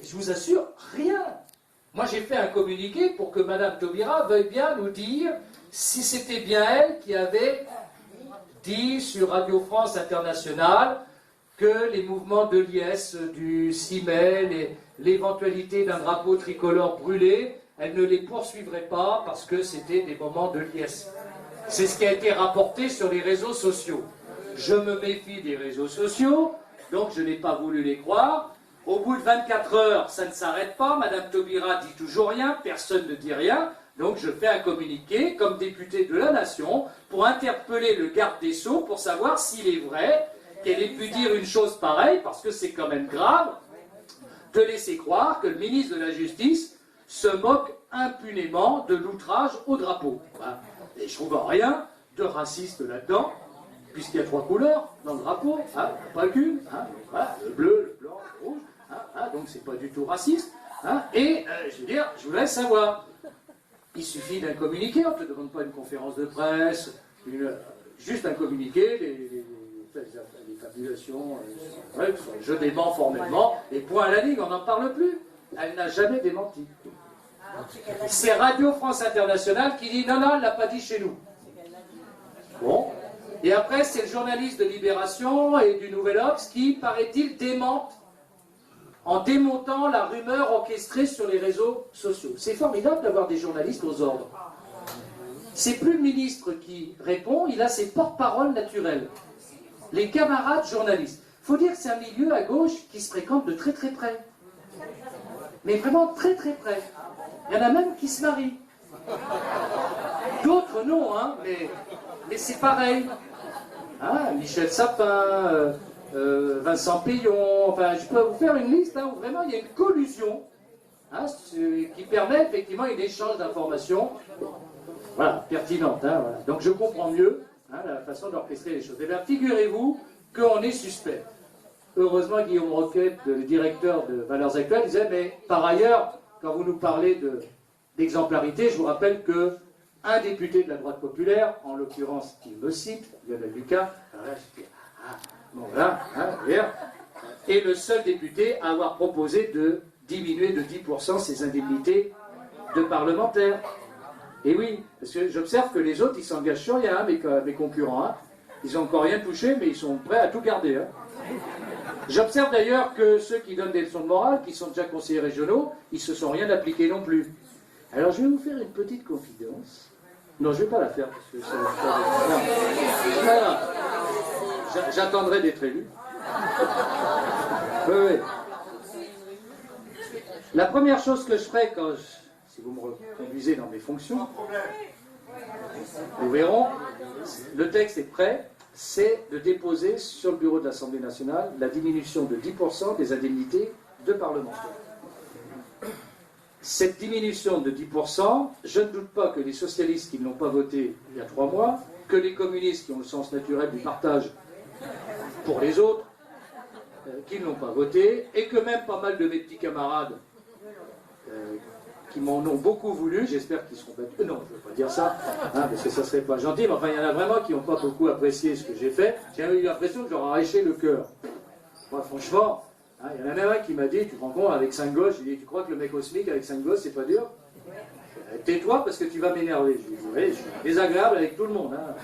Et je vous assure, rien. Moi, j'ai fait un communiqué pour que Mme Taubira veuille bien nous dire si c'était bien elle qui avait dit sur Radio France Internationale que les mouvements de liesse du 6 mai, l'éventualité d'un drapeau tricolore brûlé, elle ne les poursuivrait pas parce que c'était des moments de liesse. C'est ce qui a été rapporté sur les réseaux sociaux. Je me méfie des réseaux sociaux, donc je n'ai pas voulu les croire. Au bout de 24 heures, ça ne s'arrête pas. Madame Taubira dit toujours rien, personne ne dit rien. Donc je fais un communiqué comme député de la Nation pour interpeller le garde des Sceaux pour savoir s'il est vrai qu'elle ait pu dire une chose pareille, parce que c'est quand même grave de laisser croire que le ministre de la Justice se moque impunément de l'outrage au drapeau. Voilà. Et je trouve rien de raciste là-dedans, puisqu'il y a 3 couleurs dans le drapeau, hein, pas qu'une, hein, voilà, le bleu, le blanc, le rouge, hein, donc c'est pas du tout raciste. Hein, et je veux dire, je voudrais savoir, il suffit d'un communiqué, on ne te demande pas une conférence de presse, juste un communiqué, les fabulations, je dément formellement, et point à la ligne, on n'en parle plus. Elle n'a jamais démenti. C'est Radio France Internationale qui dit non, elle l'a pas dit chez nous. Bon. Et après, c'est le journaliste de Libération et du Nouvel Obs qui, paraît-il, démente en démontant la rumeur orchestrée sur les réseaux sociaux. C'est formidable d'avoir des journalistes aux ordres. C'est plus le ministre qui répond, il a ses porte-paroles naturels. Les camarades journalistes. Il faut dire que c'est un milieu à gauche qui se fréquente de très très près. Mais vraiment très très près. Il y en a même qui se marient. D'autres non, hein, mais c'est pareil. Hein, Michel Sapin, Vincent Payon, enfin je peux vous faire une liste hein, où vraiment il y a une collusion hein, qui permet effectivement un échange d'informations voilà, pertinentes. Hein, voilà. Donc je comprends mieux hein, la façon d'orchestrer les choses. Et bien figurez-vous qu'on est suspect. Heureusement Guillaume Roquette, le directeur de Valeurs Actuelles, disait mais par ailleurs, quand vous nous parlez d'exemplarité, je vous rappelle que un député de la droite populaire, en l'occurrence il me cite, Lionel Lucas, bon, là, hein, est le seul député à avoir proposé de diminuer de 10% ses indemnités de parlementaires. Et oui, parce que j'observe que les autres, ils s'engagent sur rien, hein, mes concurrents. Hein. Ils n'ont encore rien touché, mais ils sont prêts à tout garder. Hein. J'observe d'ailleurs que ceux qui donnent des leçons de morale, qui sont déjà conseillers régionaux, ils ne se sont rien appliqués non plus. Alors je vais vous faire une petite confidence. Non, je ne vais pas la faire, parce que ça va faire... J'attendrai d'être élu. Oui, oui. La première chose que je ferai quand si vous me reconduisez dans mes fonctions, nous verrons, le texte est prêt, c'est de déposer sur le bureau de l'Assemblée nationale la diminution de 10% des indemnités de parlementaires. Cette diminution de 10%, je ne doute pas que les socialistes qui ne l'ont pas voté il y a 3 mois, que les communistes qui ont le sens naturel du partage pour les autres, qui ne l'ont pas voté, et que même pas mal de mes petits camarades qui m'en ont beaucoup voulu, j'espère qu'ils seront battus. Non, je ne veux pas dire ça, hein, parce que ça ne serait pas gentil, mais enfin, il y en a vraiment qui n'ont pas beaucoup apprécié ce que j'ai fait. J'ai eu l'impression que j'aurais arraché le cœur. Moi, franchement, hein, il y en a même un qui m'a dit, tu te rends compte, avec 5 gosses, j'ai dit, tu crois que le mec au SMIC avec 5 gosses, c'est pas dur? Tais-toi parce que tu vas m'énerver. Je lui dis, oui, je suis désagréable avec tout le monde, hein,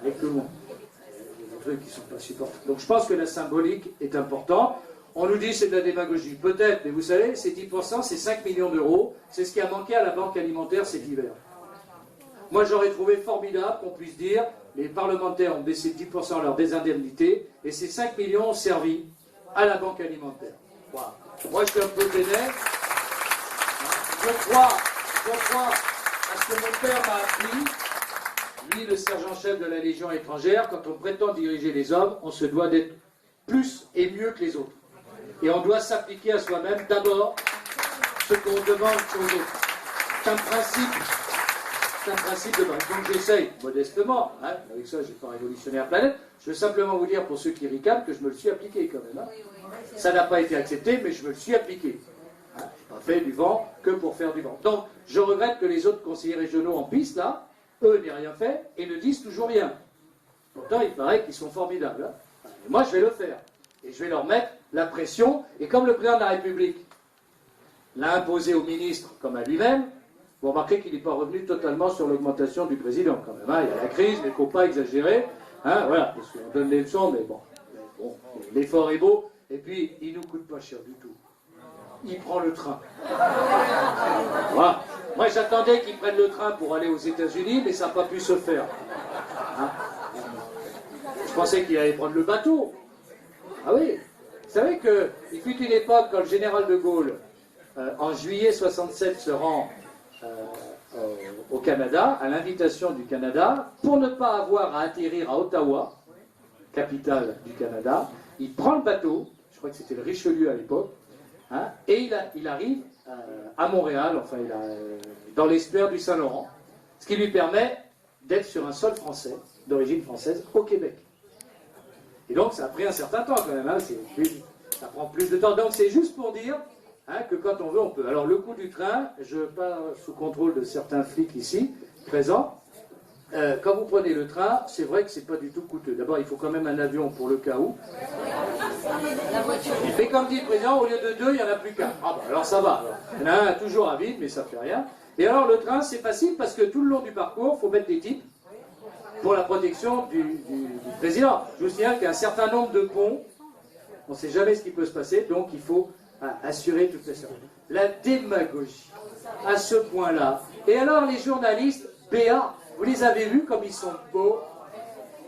avec tout le monde. Il y a des trucs qui ne sont pas supportables. Donc je pense que la symbolique est importante. On nous dit c'est de la démagogie. Peut-être, mais vous savez, ces 10%, c'est 5 millions d'euros. C'est ce qui a manqué à la banque alimentaire cet hiver. Moi, j'aurais trouvé formidable qu'on puisse dire les parlementaires ont baissé de 10% leur désindemnité et ces 5 millions ont servi à la banque alimentaire. Voilà. Moi, je suis un peu vénère. Je crois à ce que mon père m'a appris. Lui, le sergent-chef de la Légion étrangère, quand on prétend diriger les hommes, on se doit d'être plus et mieux que les autres. Et on doit s'appliquer à soi-même d'abord ce qu'on demande aux autres. C'est un principe de base. Donc j'essaye, modestement, hein, avec ça je n'ai pas révolutionné la planète, je veux simplement vous dire pour ceux qui ricanent que je me le suis appliqué quand même. Hein. Ça n'a pas été accepté, mais je me le suis appliqué. Hein, je n'ai pas fait du vent que pour faire du vent. Donc je regrette que les autres conseillers régionaux en piste, là, eux n'aient rien fait et ne disent toujours rien. Pourtant il paraît qu'ils sont formidables. Hein. Et moi je vais le faire. Et je vais leur mettre la pression. Et comme le président de la République l'a imposé au ministre comme à lui-même, vous remarquez qu'il n'est pas revenu totalement sur l'augmentation du président quand même. Hein. Il y a la crise, mais il ne faut pas exagérer. Hein, voilà, parce qu'on donne des leçons, mais bon, l'effort est beau. Et puis, il ne nous coûte pas cher du tout. Il prend le train. Voilà. Moi, j'attendais qu'il prenne le train pour aller aux États-Unis, mais ça n'a pas pu se faire. Hein. Je pensais qu'il allait prendre le bateau. Ah oui. Vous savez qu'il fut une époque, quand le général de Gaulle, en juillet 67, se rend au Canada, à l'invitation du Canada, pour ne pas avoir à atterrir à Ottawa, capitale du Canada, il prend le bateau, je crois que c'était le Richelieu à l'époque, hein, et il arrive à Montréal, enfin dans l'estuaire du Saint-Laurent, ce qui lui permet d'être sur un sol français, d'origine française, au Québec. Et donc ça a pris un certain temps quand même, hein, ça prend plus de temps. Donc c'est juste pour dire hein, que quand on veut, on peut. Alors le coût du train, je parle sous contrôle de certains flics ici, présents. Quand vous prenez le train, c'est vrai que c'est pas du tout coûteux. D'abord, il faut quand même un avion pour le cas où. Mais comme dit le président, au lieu de 2, il n'y en a plus qu'un. Ah bah alors ça va. Alors. Il y en a un toujours à vide, mais ça fait rien. Et alors le train, c'est facile parce que tout le long du parcours, il faut mettre des types pour la protection du président. Je vous signale qu'il y a un certain nombre de ponts. On ne sait jamais ce qui peut se passer, donc il faut assurer toute la sécurité. La démagogie, à ce point-là. Et alors les journalistes, BA, vous les avez vus comme ils sont beaux.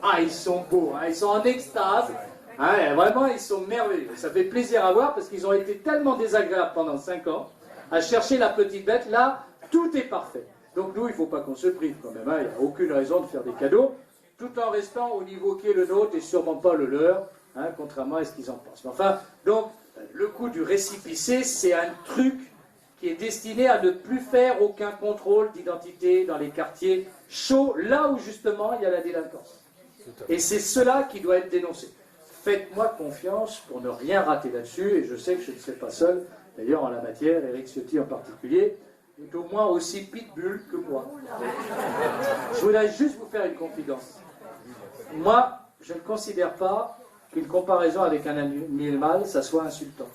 Ah, ils sont beaux, hein, ils sont en extase. Hein, vraiment, ils sont merveilleux. Ça fait plaisir à voir parce qu'ils ont été tellement désagréables pendant 5 ans à chercher la petite bête. Là, tout est parfait. Donc nous, il ne faut pas qu'on se prive quand même. Hein, il n'y a aucune raison de faire des cadeaux, tout en restant au niveau qui est le nôtre et sûrement pas le leur, hein, contrairement à ce qu'ils en pensent. Mais enfin, donc, le coût du récépissé, c'est un truc qui est destiné à ne plus faire aucun contrôle d'identité dans les quartiers chauds, là où justement il y a la délinquance. Et c'est cela qui doit être dénoncé. Faites-moi confiance pour ne rien rater là-dessus, et je sais que je ne serai pas seul, d'ailleurs en la matière, Éric Ciotti en particulier, est au moins aussi pitbull que moi. Je voudrais juste vous faire une confidence. Moi, je ne considère pas qu'une comparaison avec un animal, ça soit insultant.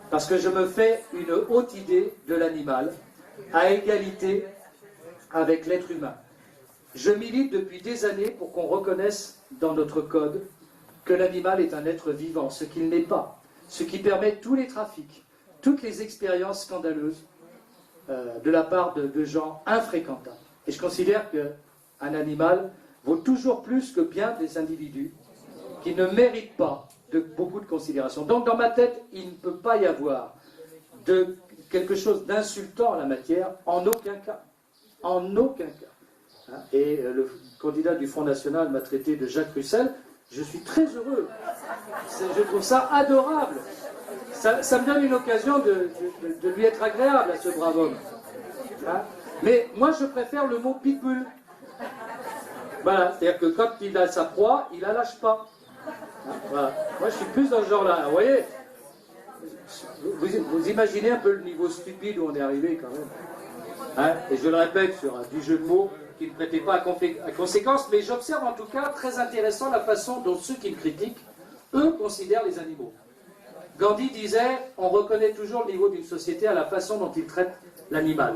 Parce que je me fais une haute idée de l'animal, à égalité avec l'être humain. Je milite depuis des années pour qu'on reconnaisse dans notre code que l'animal est un être vivant, ce qu'il n'est pas, ce qui permet tous les trafics, toutes les expériences scandaleuses de la part de gens infréquentables. Et je considère qu'un animal vaut toujours plus que bien des individus qui ne méritent pas beaucoup de considération. Donc dans ma tête, il ne peut pas y avoir quelque chose d'insultant en la matière, en aucun cas. En aucun cas. Hein, et le candidat du Front National m'a traité de Jacques Russell. Je suis très heureux. Je trouve ça adorable. Ça me donne une occasion de lui être agréable à ce brave homme. Hein, mais moi, je préfère le mot pitbull. Voilà, c'est-à-dire que quand il a sa proie, il la lâche pas. Hein, voilà. Moi, je suis plus dans ce genre-là. Vous voyez, vous imaginez un peu le niveau stupide où on est arrivé quand même. Hein, et je le répète sur du jeu de mots qui ne prêtait pas à conséquence, mais j'observe en tout cas très intéressant la façon dont ceux qui me critiquent, eux, considèrent les animaux. Gandhi disait, on reconnaît toujours le niveau d'une société à la façon dont il traite l'animal.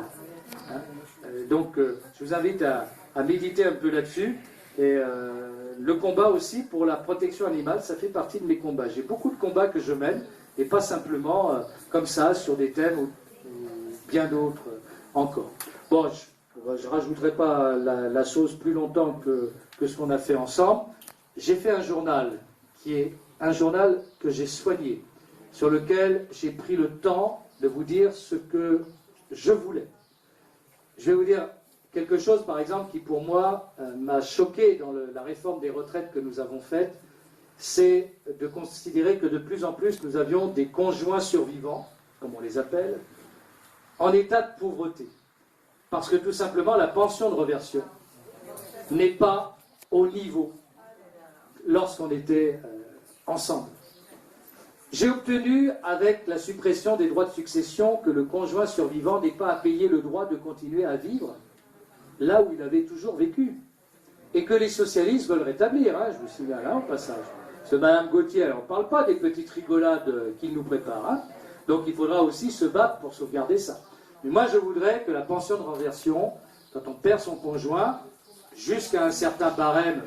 Hein, donc, je vous invite à méditer un peu là-dessus. Et le combat aussi pour la protection animale, ça fait partie de mes combats. J'ai beaucoup de combats que je mène, et pas simplement comme ça, sur des thèmes ou bien d'autres encore. Bon, je ne rajouterai pas la sauce plus longtemps que ce qu'on a fait ensemble. J'ai fait un journal qui est un journal que j'ai soigné, sur lequel j'ai pris le temps de vous dire ce que je voulais. Je vais vous dire quelque chose, par exemple, qui pour moi m'a choqué dans la réforme des retraites que nous avons faite, c'est de considérer que de plus en plus nous avions des conjoints survivants, comme on les appelle, en état de pauvreté. Parce que tout simplement, la pension de réversion n'est pas au niveau lorsqu'on était ensemble. J'ai obtenu, avec la suppression des droits de succession, que le conjoint survivant n'ait pas à payer le droit de continuer à vivre là où il avait toujours vécu. Et que les socialistes veulent rétablir, hein, je vous signale, hein, au passage. Parce que Mme Gauthier, elle n'en parle pas des petites rigolades qu'il nous prépare. Hein. Donc il faudra aussi se battre pour sauvegarder ça. Mais moi je voudrais que la pension de renversion, quand on perd son conjoint, jusqu'à un certain barème